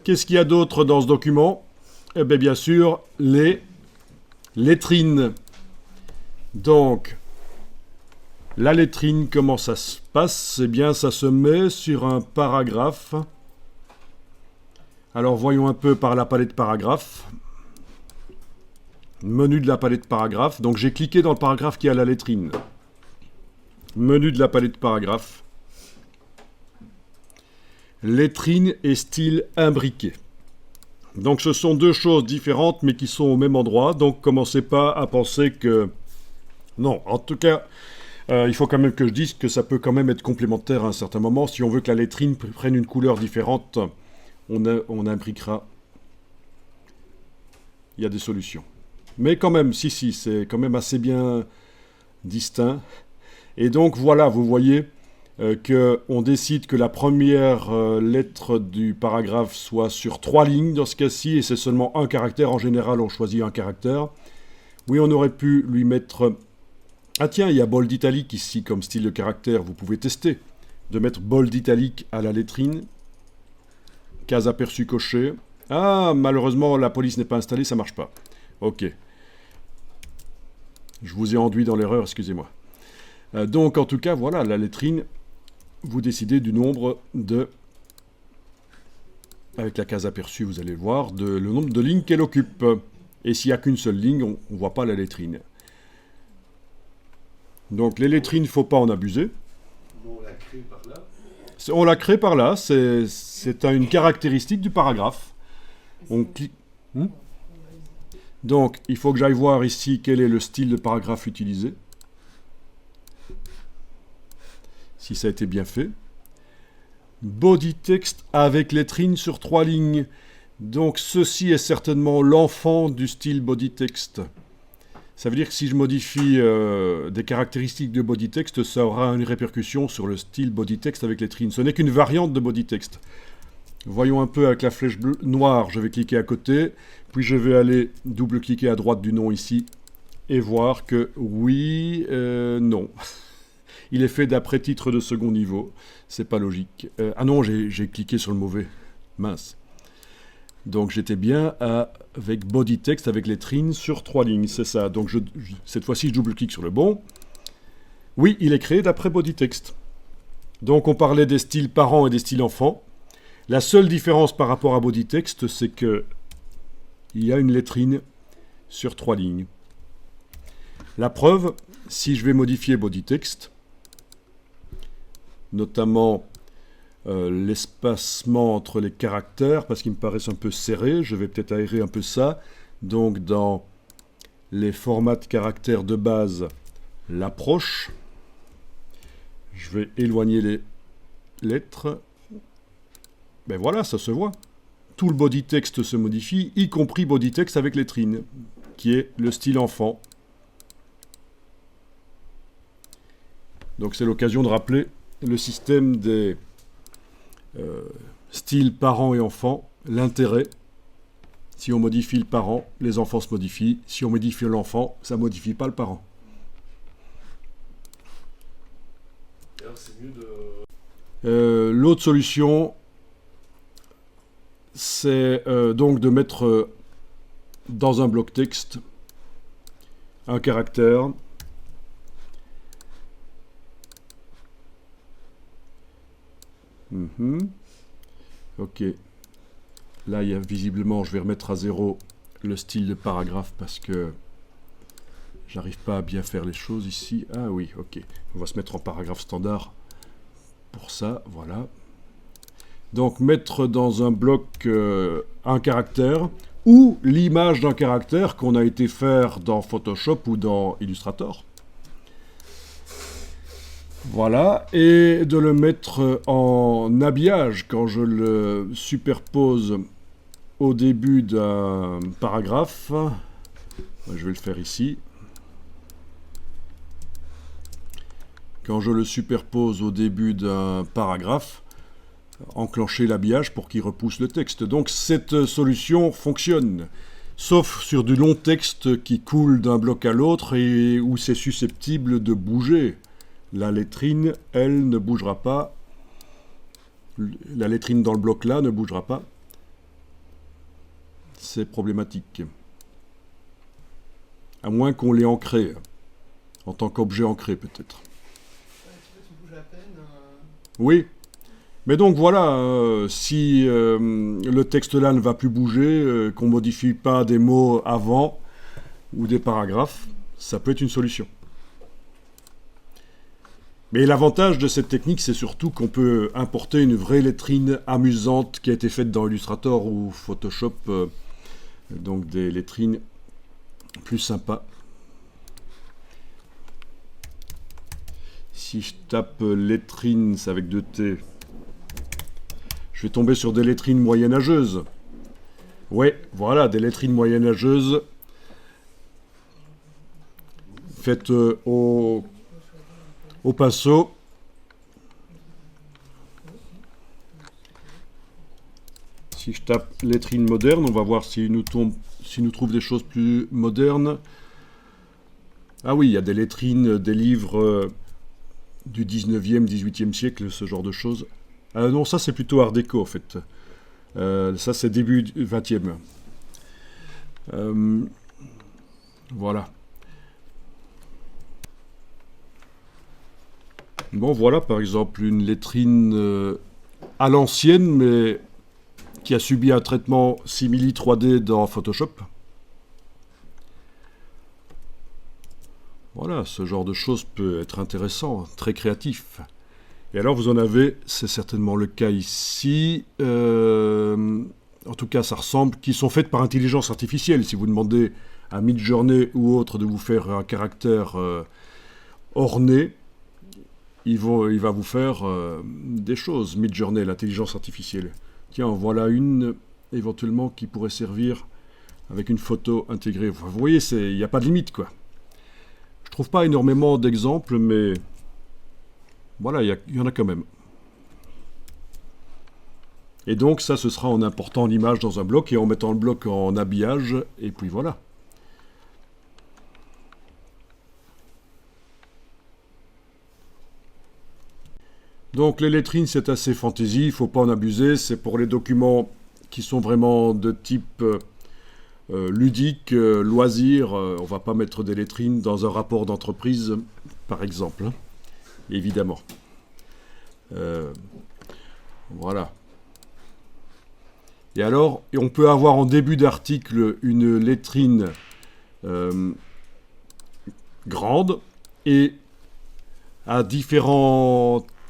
Qu'est-ce qu'il y a d'autre dans ce document? Eh bien sûr, les lettrines. Donc, la lettrine, comment ça se passe? Eh bien, ça se met sur un paragraphe. Alors, voyons un peu par la palette paragraphe. Menu de la palette paragraphe. Donc, j'ai cliqué dans le paragraphe qui a la lettrine. Menu de la palette paragraphe. Lettrine et style imbriqué. Donc, ce sont deux choses différentes, mais qui sont au même endroit. Donc, commencez pas à penser que... Non, en tout cas... il faut quand même que je dise que ça peut quand même être complémentaire à un certain moment. Si on veut que la lettrine prenne une couleur différente, on imbriquera. Il y a des solutions. Mais quand même, si, c'est quand même assez bien distinct. Et donc voilà, vous voyez qu'on décide que la première lettre du paragraphe soit sur 3 lignes dans ce cas-ci, et c'est seulement un caractère. En général, on choisit un caractère. Oui, on aurait pu lui mettre... Ah tiens, il y a bold italique ici comme style de caractère. Vous pouvez tester de mettre bold italique à la lettrine. Case aperçue cochée. Ah, malheureusement, la police n'est pas installée, ça marche pas. Ok. Je vous ai enduit dans l'erreur, excusez-moi. Donc, en tout cas, voilà, la lettrine, vous décidez du nombre de... Avec la case aperçue, vous allez voir, le nombre de lignes qu'elle occupe. Et s'il n'y a qu'une seule ligne, on ne voit pas la lettrine. Donc les lettrines, il ne faut pas en abuser. On la crée par là. On la crée par là, c'est une caractéristique du paragraphe. On clique. Donc il faut que j'aille voir ici quel est le style de paragraphe utilisé. Si ça a été bien fait. Body text avec lettrines sur 3 lignes. Donc ceci est certainement l'enfant du style body text. Ça veut dire que si je modifie des caractéristiques de body text, ça aura une répercussion sur le style body text avec lettrines. Ce n'est qu'une variante de body text. Voyons un peu avec la flèche noire, je vais cliquer à côté, puis je vais aller double-cliquer à droite du nom ici, et voir que oui, non. Il est fait d'après titre de second niveau, c'est pas logique. Ah non, j'ai cliqué sur le mauvais, mince. Donc j'étais bien avec body text, avec lettrines sur 3 lignes, c'est ça. Donc cette fois-ci, je double-clique sur le bon. Oui, il est créé d'après body text. Donc on parlait des styles parents et des styles enfants. La seule différence par rapport à body text, c'est que il y a une lettrine sur 3 lignes. La preuve, si je vais modifier body text, notamment l'espacement entre les caractères, parce qu'ils me paraissent un peu serrés, je vais peut-être aérer un peu ça. Donc dans les formats de caractères de base, l'approche, je vais éloigner les lettres. Ben voilà, ça se voit. Tout le body text se modifie, y compris body text avec lettrines, qui est le style enfant. Donc c'est l'occasion de rappeler le système des styles parents et enfants, l'intérêt. Si on modifie le parent, les enfants se modifient. Si on modifie l'enfant, ça ne modifie pas le parent. Alors c'est mieux de... L'autre solution, c'est donc de mettre dans un bloc texte un caractère. Ok. Là, il y a visiblement, je vais remettre à 0 le style de paragraphe parce que j'arrive pas à bien faire les choses ici. Ah oui, ok. On va se mettre en paragraphe standard pour ça, voilà. Donc, mettre dans un bloc un caractère ou l'image d'un caractère qu'on a été faire dans Photoshop ou dans Illustrator. Voilà, et de le mettre en habillage quand je le superpose au début d'un paragraphe. Je vais le faire ici. Quand je le superpose au début d'un paragraphe, enclencher l'habillage pour qu'il repousse le texte. Donc cette solution fonctionne, sauf sur du long texte qui coule d'un bloc à l'autre et où c'est susceptible de bouger. La lettrine, elle, ne bougera pas. La lettrine dans le bloc là ne bougera pas. c'est problématique. À moins qu'on l'ait ancré, en tant qu'objet ancré peut-être. Oui, mais donc voilà, si le texte là ne va plus bouger, qu'on ne modifie pas des mots avant ou des paragraphes, ça peut être une solution. Mais l'avantage de cette technique, c'est surtout qu'on peut importer une vraie lettrine amusante qui a été faite dans Illustrator ou Photoshop, donc des lettrines plus sympas. Si je tape lettrines avec 2 T, je vais tomber sur des lettrines moyenâgeuses. Ouais, voilà, des lettrines moyenâgeuses faites au pinceau. Si je tape lettrines modernes, on va voir si nous trouve des choses plus modernes. Ah oui, il y a des lettrines, des livres du 19e, 18e siècle, ce genre de choses. Non, ça c'est plutôt art déco en fait. Ça c'est début du 20e. Voilà. Bon, voilà par exemple une lettrine à l'ancienne, mais qui a subi un traitement simili 3D dans Photoshop. Voilà, ce genre de choses peut être intéressant, très créatif. Et alors vous en avez, c'est certainement le cas ici, en tout cas ça ressemble, qui sont faites par intelligence artificielle. Si vous demandez à Midjourney ou autre de vous faire un caractère orné, il va vous faire des choses. Midjourney, l'intelligence artificielle. Tiens, voilà une éventuellement qui pourrait servir avec une photo intégrée. Vous voyez, il n'y a pas de limite, quoi. Je trouve pas énormément d'exemples, mais voilà, il y en a quand même. Et donc ça, ce sera en important l'image dans un bloc et en mettant le bloc en habillage, et puis voilà. Donc les lettrines, c'est assez fantaisie, il ne faut pas en abuser, c'est pour les documents qui sont vraiment de type ludique, loisir. On ne va pas mettre des lettrines dans un rapport d'entreprise, par exemple, hein, évidemment. Voilà. Et alors, on peut avoir en début d'article une lettrine grande et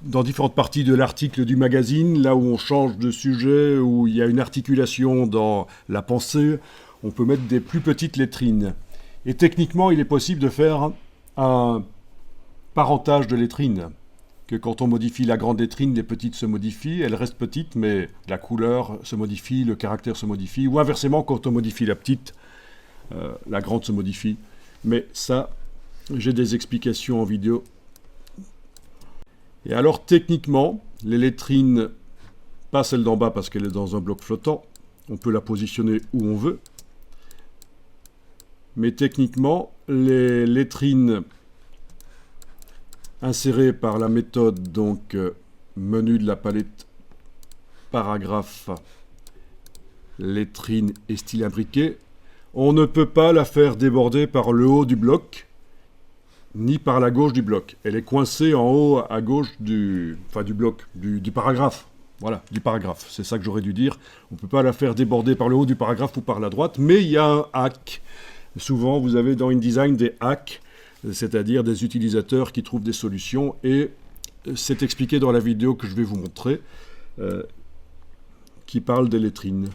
dans différentes parties de l'article du magazine, là où on change de sujet, où il y a une articulation dans la pensée, on peut mettre des plus petites lettrines. Et techniquement, il est possible de faire un parentage de lettrines. Que quand on modifie la grande lettrine, les petites se modifient, elles restent petites, mais la couleur se modifie, le caractère se modifie. Ou inversement, quand on modifie la petite, la grande se modifie. Mais ça, j'ai des explications en vidéo. Et alors, techniquement, les lettrines, pas celle d'en bas parce qu'elle est dans un bloc flottant, on peut la positionner où on veut. Mais techniquement, les lettrines insérées par la méthode, donc menu de la palette, paragraphe, lettrine et style imbriqué, on ne peut pas la faire déborder par le haut du bloc, ni par la gauche du bloc. Elle est coincée en haut à gauche du bloc, du paragraphe. Voilà, du paragraphe, c'est ça que j'aurais dû dire. On ne peut pas la faire déborder par le haut du paragraphe ou par la droite, mais il y a un hack. Souvent, vous avez dans InDesign des hacks, c'est-à-dire des utilisateurs qui trouvent des solutions, et c'est expliqué dans la vidéo que je vais vous montrer, qui parle des lettrines.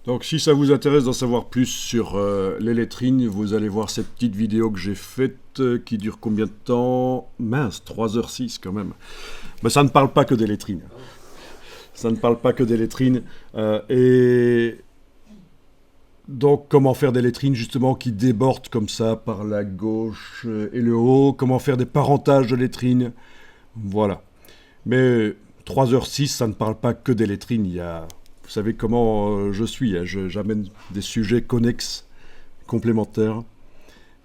Donc si ça vous intéresse d'en savoir plus sur les lettrines, vous allez voir cette petite vidéo que j'ai faite, qui dure combien de temps? Mince, 3h06 quand même. Mais ça ne parle pas que des lettrines. Ça ne parle pas que des lettrines. Et donc comment faire des lettrines justement qui débordent comme ça par la gauche et le haut. Comment faire des parentages de lettrines. Voilà. Mais 3h06, ça ne parle pas que des lettrines. Il y a... Vous savez comment je suis, hein, j'amène des sujets connexes, complémentaires.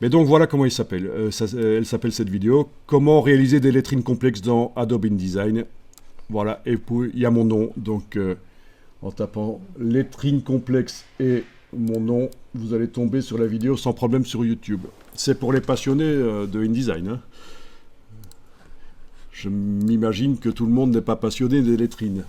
Mais donc voilà comment il s'appelle. Elle s'appelle cette vidéo. Comment réaliser des lettrines complexes dans Adobe InDesign. Voilà, et puis il y a mon nom, donc En tapant lettrine complexe et mon nom, vous allez tomber sur la vidéo sans problème sur YouTube. C'est pour les passionnés de InDesign. Hein. Je m'imagine que tout le monde n'est pas passionné des lettrines.